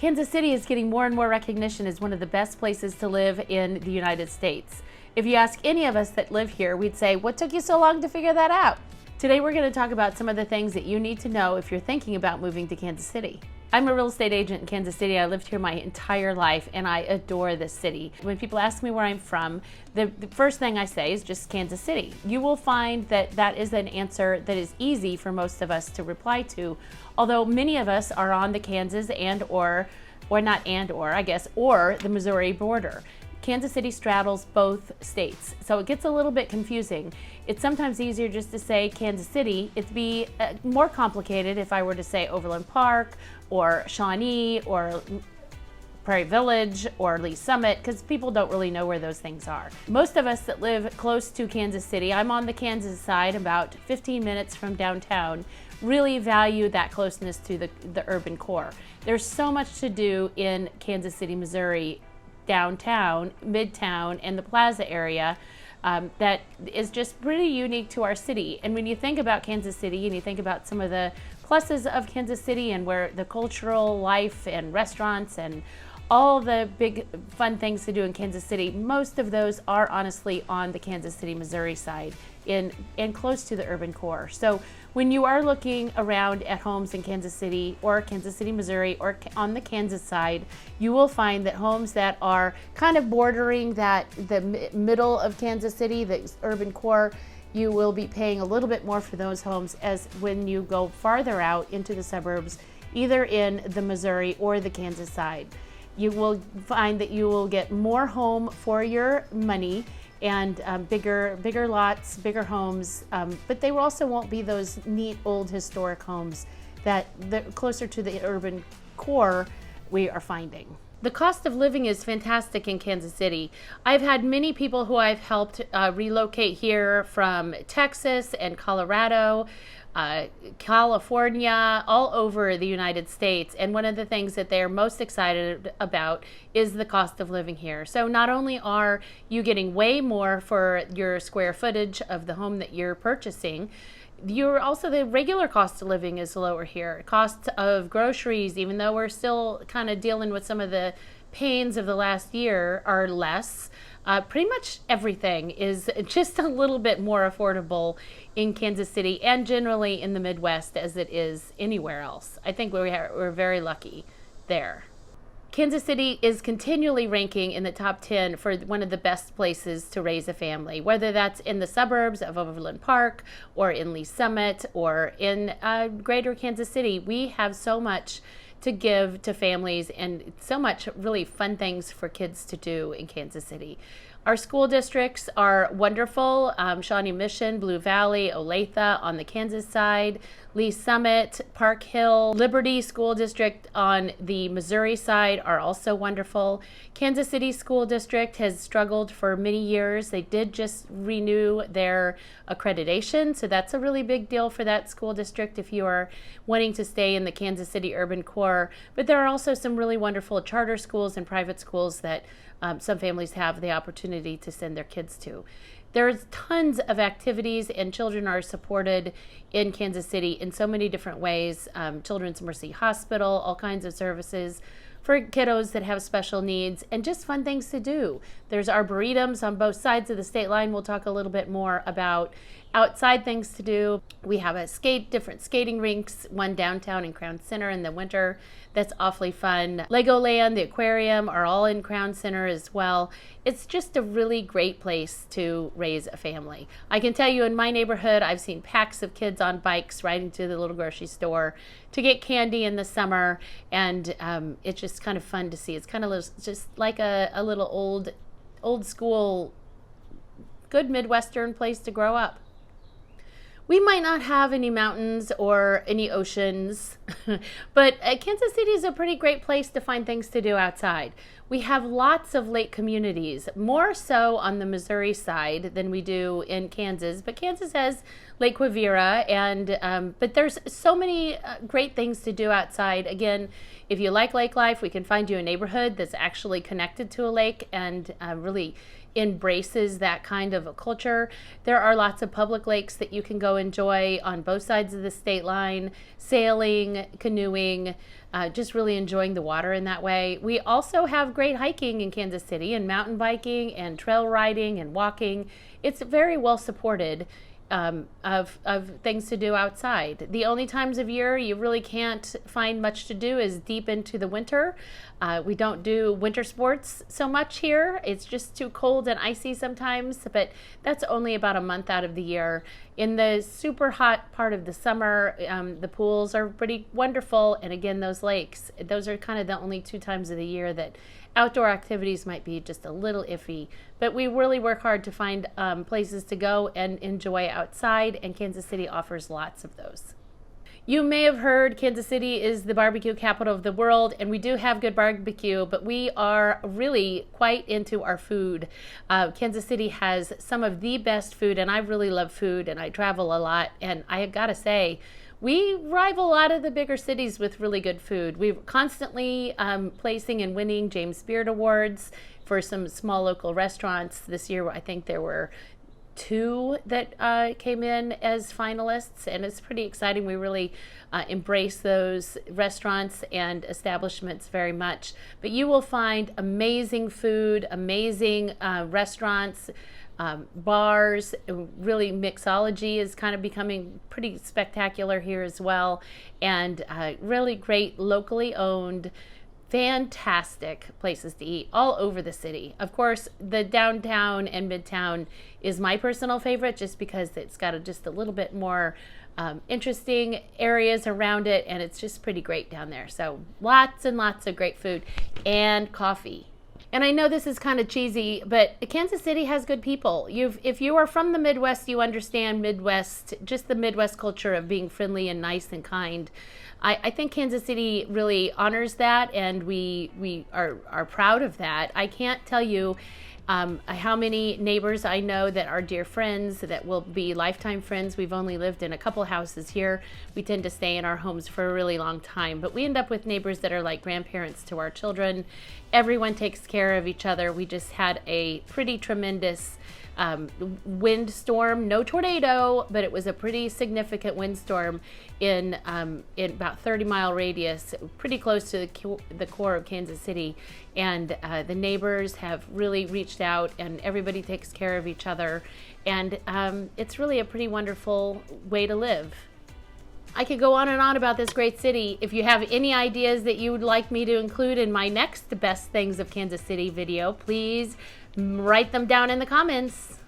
Kansas City is getting more and more recognition as one of the best places to live in the United States. If you ask any of us that live here, we'd say, what took you so long to figure that out? Today we're going to talk about some of the things that you need to know if you're thinking about moving to Kansas City. I'm a real estate agent in Kansas City. I lived here my entire life and I adore this city. When people ask me where I'm from, the first thing I say is just Kansas City. You will find that that is an answer that is easy for most of us to reply to, although many of us are on the Kansas or the Missouri border. Kansas City straddles both states, so it gets a little bit confusing. It's sometimes easier just to say Kansas City. It'd be more complicated if I were to say Overland Park or Shawnee or Prairie Village or Lee Summit, because people don't really know where those things are. Most of us that live close to Kansas City, I'm on the Kansas side, about 15 minutes from downtown, really value that closeness to the urban core. There's so much to do in Kansas City, Missouri, downtown, midtown, and the plaza area that is just pretty unique to our city. And when you think about Kansas City and you think about some of the pluses of Kansas City and where the cultural life and restaurants and all the big fun things to do in Kansas City, most of those are honestly on the Kansas City, Missouri side and close to the urban core. So when you are looking around at homes in Kansas City or Kansas City, Missouri, or on the Kansas side, you will find that homes that are kind of bordering the middle of Kansas City, the urban core, you will be paying a little bit more for those homes as when you go farther out into the suburbs, either in the Missouri or the Kansas side. You will find that you will get more home for your money and bigger lots, bigger homes, but they also won't be those neat old historic homes that closer to the urban core we are finding. The cost of living is fantastic in Kansas City. I've had many people who I've helped relocate here from Texas and Colorado, California, all over the United States. And one of the things that they're most excited about is the cost of living here. So not only are you getting way more for your square footage of the home that you're purchasing, the regular cost of living is lower here. Cost of groceries, even though we're still kind of dealing with some of the pains of the last year, are less. Pretty much everything is just a little bit more affordable in Kansas City and generally in the Midwest as it is anywhere else. I think we're very lucky there. Kansas City is continually ranking in the top 10 for one of the best places to raise a family, whether that's in the suburbs of Overland Park or in Lee Summit or in greater Kansas City. We have so much to give to families and so much really fun things for kids to do in Kansas City. Our school districts are wonderful. Shawnee Mission, Blue Valley, Olathe on the Kansas side, Lee Summit, Park Hill, Liberty School District on the Missouri side are also wonderful. Kansas City School District has struggled for many years. They did just renew their accreditation, so that's a really big deal for that school district if you are wanting to stay in the Kansas City urban core. But there are also some really wonderful charter schools and private schools that some families have the opportunity to send their kids to. There's tons of activities and children are supported in Kansas City in so many different ways. Children's Mercy Hospital, all kinds of services for kiddos that have special needs and just fun things to do. There's arboretums on both sides of the state line. We'll talk a little bit more about outside things to do. We have different skating rinks, one downtown in Crown Center in the winter. That's awfully fun. Legoland, the aquarium are all in Crown Center as well. It's just a really great place to raise a family. I can tell you in my neighborhood, I've seen packs of kids on bikes riding to the little grocery store to get candy in the summer, and it's just kind of fun to see. It's kind of just like a little old school, good Midwestern place to grow up. We might not have any mountains or any oceans, but Kansas City is a pretty great place to find things to do outside. We have lots of lake communities, more so on the Missouri side than we do in Kansas, but Kansas has Lake Quivira, and but there's so many great things to do outside. Again, if you like lake life, we can find you a neighborhood that's actually connected to a lake and really embraces that kind of a culture. There are lots of public lakes that you can go enjoy on both sides of the state line, sailing, canoeing, just really enjoying the water in that way. We also have great hiking in Kansas City, and mountain biking and trail riding and walking. It's very well supported of things to do outside. The only times of year you really can't find much to do is deep into the winter. We don't do winter sports so much here. It's just too cold and icy sometimes, but that's only about a month out of the year. In the super hot part of the summer, the pools are pretty wonderful. And again, those lakes, those are kind of the only 2 times of the year that outdoor activities might be just a little iffy. But we really work hard to find places to go and enjoy outside, and Kansas City offers lots of those. You may have heard Kansas City is the barbecue capital of the world, and we do have good barbecue, but we are really quite into our food. Kansas City has some of the best food, and I really love food, and I travel a lot, and I gotta say, we rival a lot of the bigger cities with really good food. We're constantly placing and winning James Beard Awards for some small local restaurants. This year, I think there were 2 that came in as finalists, and it's pretty exciting. We really embrace those restaurants and establishments very much. But you will find amazing food, amazing restaurants, bars. Really, mixology is kind of becoming pretty spectacular here as well, and really great locally owned, fantastic places to eat all over the city. Of course, the downtown and midtown is my personal favorite, just because it's got just a little bit more interesting areas around it, and it's just pretty great down there. So lots and lots of great food and coffee. And I know this is kind of cheesy, but Kansas City has good people. If you are from the Midwest, you understand just the Midwest culture of being friendly and nice and kind. I think Kansas City really honors that, and we are proud of that. I can't tell you how many neighbors I know that are dear friends, that will be lifetime friends. We've only lived in a couple houses here. We tend to stay in our homes for a really long time, but we end up with neighbors that are like grandparents to our children. Everyone takes care of each other. We just had a pretty tremendous windstorm, no tornado, but it was a pretty significant windstorm in about 30-mile radius, pretty close to the core of Kansas City. And the neighbors have really reached out, and everybody takes care of each other. And it's really a pretty wonderful way to live. I could go on and on about this great city. If you have any ideas that you would like me to include in my next Best Things of Kansas City video, please write them down in the comments.